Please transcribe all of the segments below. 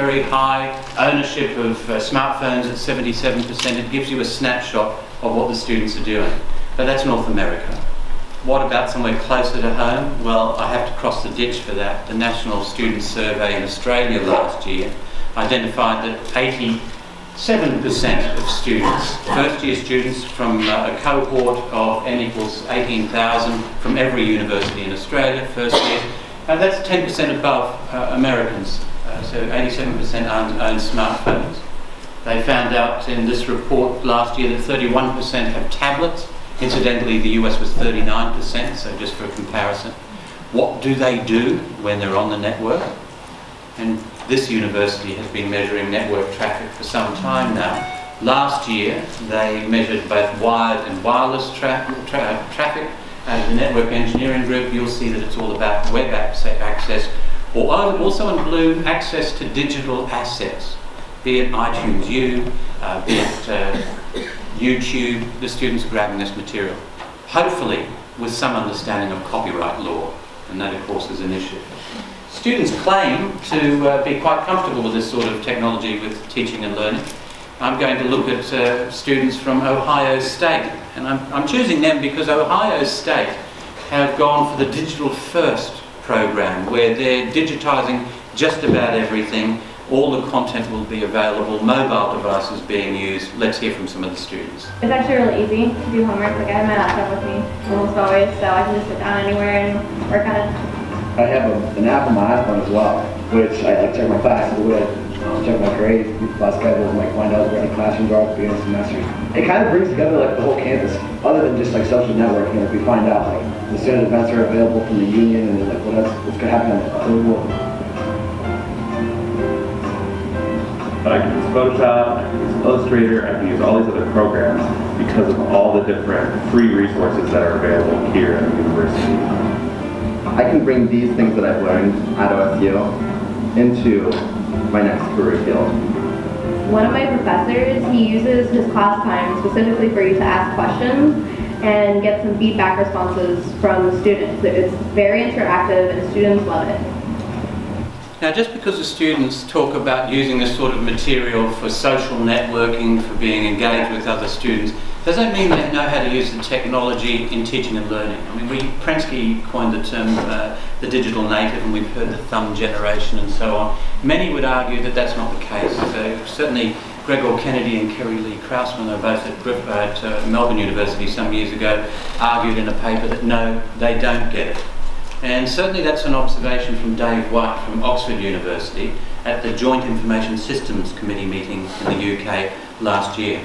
very high, ownership of smartphones at 77%. It gives you a snapshot of what the students are doing. But that's North America. What about somewhere closer to home? Well, I have to cross the ditch for that. The National Student Survey in Australia last year identified that 87% of students, first-year students from a cohort of n equals 18,000 from every university in Australia, first year, that's 10% above Americans. So 87% own smartphones. They found out in this report last year that 31% have tablets. Incidentally, the US was 39%, so just for comparison. What do they do when they're on the network? And this university has been measuring network traffic for some time now. Last year, they measured both wired and wireless traffic. The Network Engineering Group, you'll see that it's all about web access, or also in blue, access to digital assets, be it iTunes U, be it YouTube. The students are grabbing this material, hopefully with some understanding of copyright law, and that of course is an issue. Students claim to be quite comfortable with this sort of technology with teaching and learning. I'm going to look at students from Ohio State, and I'm choosing them because Ohio State have gone for the Digital First program, where they're digitizing just about everything. All the content will be available, mobile devices being used. Let's hear from some of the students. It's actually really easy to do homework. Like, I have my laptop with me almost always, so I can just sit down anywhere and work on it. I have an app on my iPhone as well, which I check my classes with, check my grades, class schedules, and find out where the classrooms are at the beginning of the semester. It kind of brings together the whole campus, other than just social networking. We find out the student events are available from the union and what's going to happen on the board. I can use Photoshop, I can use Illustrator, I can use all these other programs because of all the different free resources that are available here at the university. I can bring these things that I've learned at OSU into my next career field. One of my professors, he uses his class time specifically for you to ask questions and get some feedback responses from the students. It's very interactive and students love it. Now, just because the students talk about using this sort of material for social networking, for being engaged with other students, doesn't mean they know how to use the technology in teaching and learning. I mean, Prensky coined the term the digital native, and we've heard the thumb generation and so on. Many would argue that that's not the case. Certainly, Gregor Kennedy and Kerry Lee Krausman, are both at Melbourne University some years ago, argued in a paper that no, they don't get it. And certainly that's an observation from Dave White from Oxford University at the Joint Information Systems Committee meeting in the UK last year.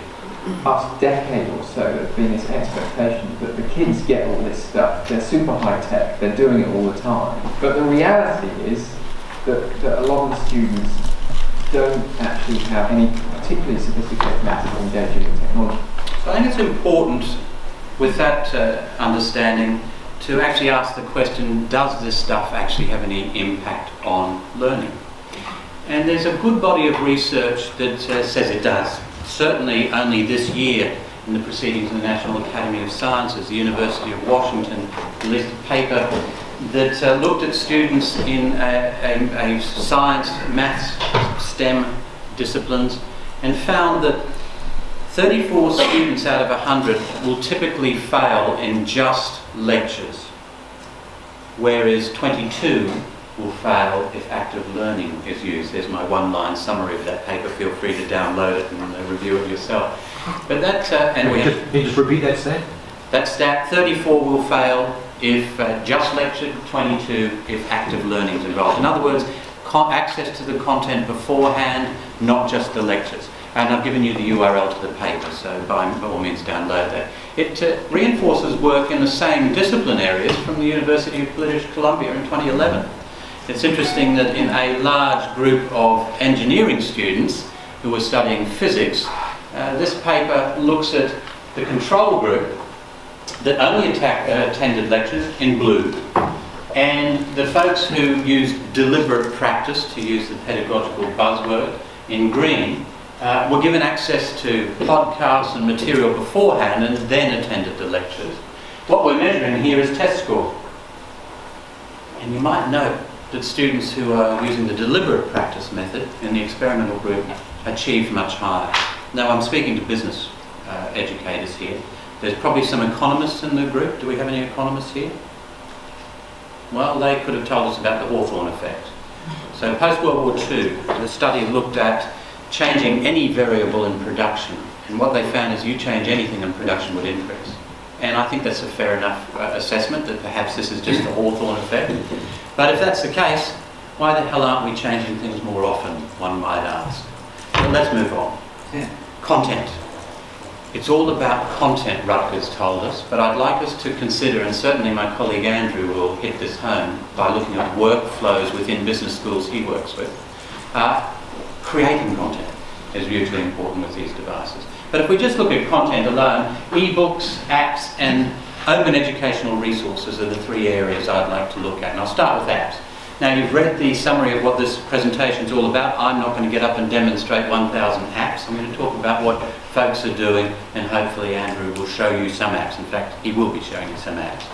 Past decade or so, there's been this expectation that the kids get all this stuff, they're super high tech, they're doing it all the time. But the reality is that a lot of the students don't actually have any particularly sophisticated methods of engaging with technology. So I think it's important with that understanding to actually ask the question, does this stuff actually have any impact on learning? And there's a good body of research that says it does. Certainly only this year in the Proceedings of the National Academy of Sciences, the University of Washington released a paper that looked at students in a science, maths, STEM disciplines, and found that 34 students out of 100 will typically fail in just lectures, whereas 22 will fail if active learning is used. There's my one-line summary of that paper. Feel free to download it and review it yourself. But that, and we can you just repeat that stat? That stat: 34 will fail if just lectured, 22 if active learning is involved. In other words, access to the content beforehand, not just the lectures. And I've given you the URL to the paper, so by all means download that. It reinforces work in the same discipline areas from the University of British Columbia in 2011. It's interesting that in a large group of engineering students who were studying physics, this paper looks at the control group that only attended lectures in blue, and the folks who used deliberate practice, to use the pedagogical buzzword, in green, were given access to podcasts and material beforehand and then attended the lectures. What we're measuring here is test score. And you might note that students who are using the deliberate practice method in the experimental group achieve much higher. Now, I'm speaking to business educators here. There's probably some economists in the group. Do we have any economists here? Well, they could have told us about the Hawthorne effect. So post-World War II, the study looked at changing any variable in production, and what they found is you change anything and production would increase. And I think that's a fair enough assessment, that perhaps this is just the Hawthorne effect. But if that's the case, why the hell aren't we changing things more often, one might ask? Well, let's move on. Content. It's all about content, Rutgers told us, but I'd like us to consider, and certainly my colleague Andrew will hit this home by looking at workflows within business schools he works with. Creating content is hugely important with these devices. But if we just look at content alone, e-books, apps and open educational resources are the three areas I'd like to look at. And I'll start with apps. Now, you've read the summary of what this presentation is all about. I'm not going to get up and demonstrate 1,000 apps. I'm going to talk about what folks are doing, and hopefully Andrew will show you some apps. In fact, he will be showing you some apps.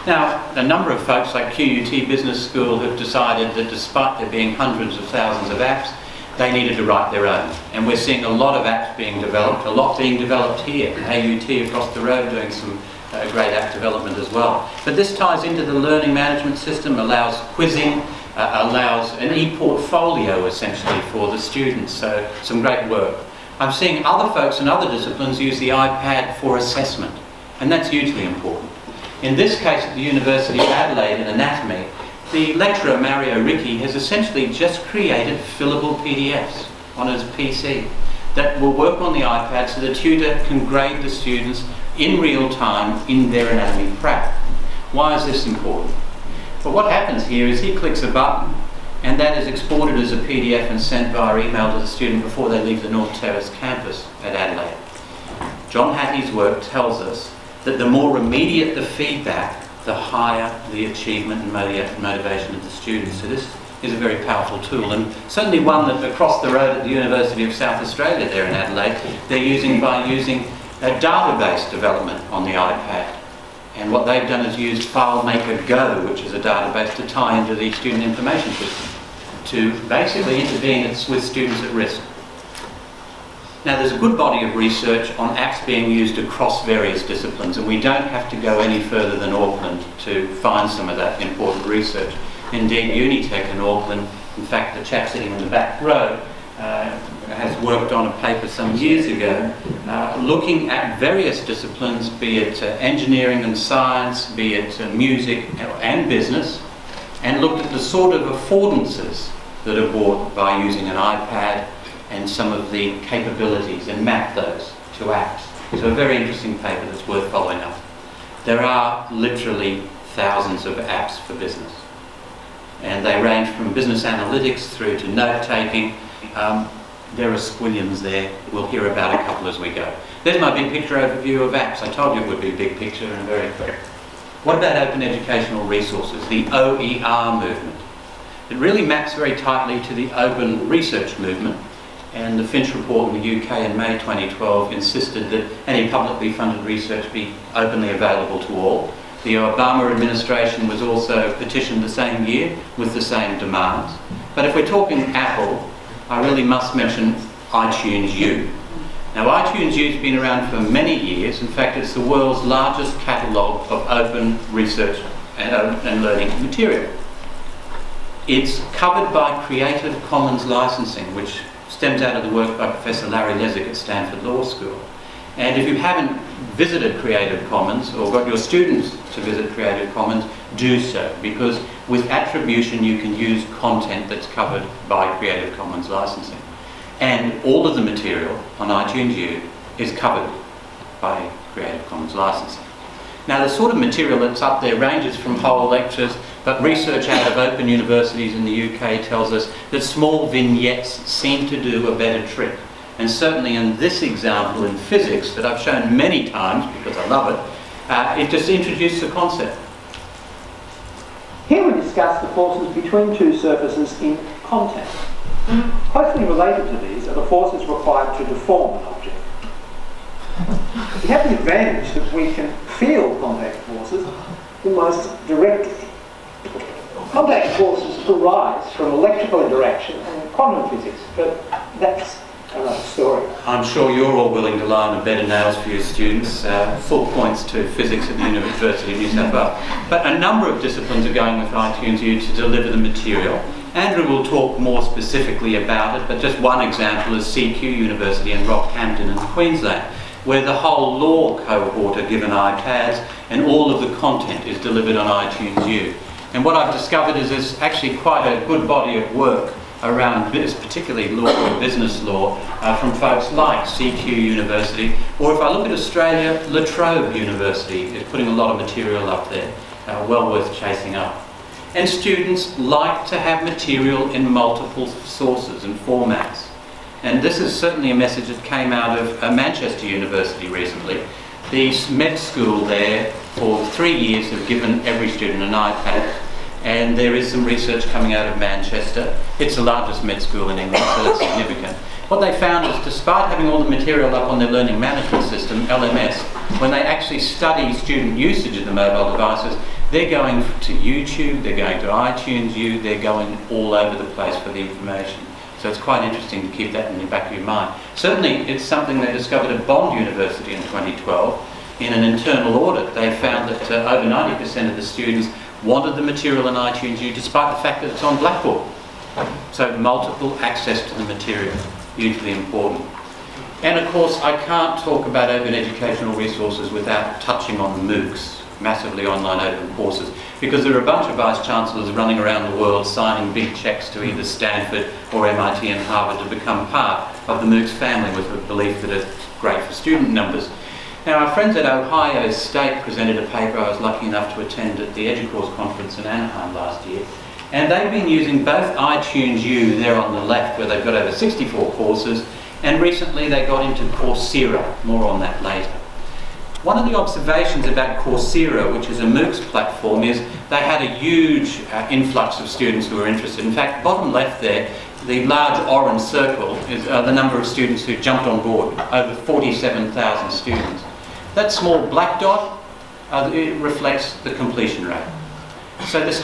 Now, a number of folks like QUT Business School have decided that despite there being hundreds of thousands of apps, they needed to write their own. And we're seeing a lot of apps being developed, a lot being developed here. AUT across the road doing some great app development as well. But this ties into the learning management system, allows quizzing, allows an e-portfolio essentially for the students, so some great work. I'm seeing other folks in other disciplines use the iPad for assessment, and that's hugely important. In this case at the University of Adelaide in anatomy, the lecturer Mario Ricci has essentially just created fillable PDFs on his PC that will work on the iPad so the tutor can grade the students in real time in their anatomy prac. Why is this important? Well, what happens here is he clicks a button and that is exported as a PDF and sent via email to the student before they leave the North Terrace campus at Adelaide. John Hattie's work tells us that the more immediate the feedback, the higher the achievement and motivation of the students. So this is a very powerful tool, and certainly one that across the road at the University of South Australia there in Adelaide, they're using a database development on the iPad. And what they've done is used FileMaker Go, which is a database to tie into the student information system, to basically intervene with students at risk. Now, there's a good body of research on apps being used across various disciplines, and we don't have to go any further than Auckland to find some of that important research. Indeed, Unitec in Auckland, in fact, the chap sitting in the back row, has worked on a paper some years ago looking at various disciplines, be it engineering and science, be it music and business, and looked at the sort of affordances that are bought by using an iPad and some of the capabilities, and map those to apps. So a very interesting paper that's worth following up. There are literally thousands of apps for business, and they range from business analytics through to note-taking. There are squillions there. We'll hear about a couple as we go. There's my big picture overview of apps. I told you it would be big picture and very quick. What about open educational resources, the OER movement? It really maps very tightly to the open research movement, and the Finch report in the UK in May 2012 insisted that any publicly funded research be openly available to all. The Obama administration was also petitioned the same year with the same demands. But if we're talking Apple, I really must mention iTunes U. Now, iTunes U has been around for many years. In fact, it's the world's largest catalogue of open research and learning material. It's covered by Creative Commons licensing, which stems out of the work by Professor Larry Lessig at Stanford Law School. And if you haven't visited Creative Commons or got your students to visit Creative Commons, do so, because with attribution you can use content that's covered by Creative Commons licensing. And all of the material on iTunes U is covered by Creative Commons licensing. Now, the sort of material that's up there ranges from whole lectures, but research out of open universities in the UK tells us that small vignettes seem to do a better trick. And certainly in this example in physics that I've shown many times because I love it, it just introduced the concept. Here we discuss the forces between two surfaces in contact. Closely related to these are the forces required to deform an object. We have the advantage that we can feel contact forces almost directly. Contact forces arise from electrical interaction and quantum physics, but that's another story. I'm sure you're all willing to lie on a bed of nails for your students, full points to physics at the University of New South Wales. But a number of disciplines are going with iTunes U to deliver the material. Andrew will talk more specifically about it, but just one example is CQ University in Rockhampton in Queensland, where the whole law cohort are given iPads and all of the content is delivered on iTunes U. And what I've discovered is there's actually quite a good body of work around this, particularly law and business law, from folks like CQ University, or if I look at Australia, La Trobe University is putting a lot of material up there, well worth chasing up. And students like to have material in multiple sources and formats. And this is certainly a message that came out of Manchester University recently. The med school there for 3 years have given every student an iPad, and there is some research coming out of Manchester. It's the largest med school in England, so that's significant. What they found is, despite having all the material up on their learning management system, LMS, when they actually study student usage of the mobile devices, they're going to YouTube, they're going to iTunes U, they're going all over the place for the information. So it's quite interesting to keep that in the back of your mind. Certainly, it's something they discovered at Bond University in 2012. In an internal audit, they found that over 90% of the students wanted the material in iTunes U, despite the fact that it's on Blackboard. So multiple access to the material, hugely important. And of course, I can't talk about open educational resources without touching on MOOCs, massively online open courses, because there are a bunch of vice chancellors running around the world signing big checks to either Stanford or MIT and Harvard to become part of the MOOCs family, with the belief that it's great for student numbers. Now, our friends at Ohio State presented a paper I was lucky enough to attend at the EDUCAUSE conference in Anaheim last year, and they've been using both iTunes U there on the left, where they've got over 64 courses, and recently they got into Coursera. More on that later. One of the observations about Coursera, which is a MOOCs platform, is they had a huge influx of students who were interested. In fact, bottom left there, the large orange circle is the number of students who jumped on board, over 47,000 students. That small black dot, it reflects the completion rate. So this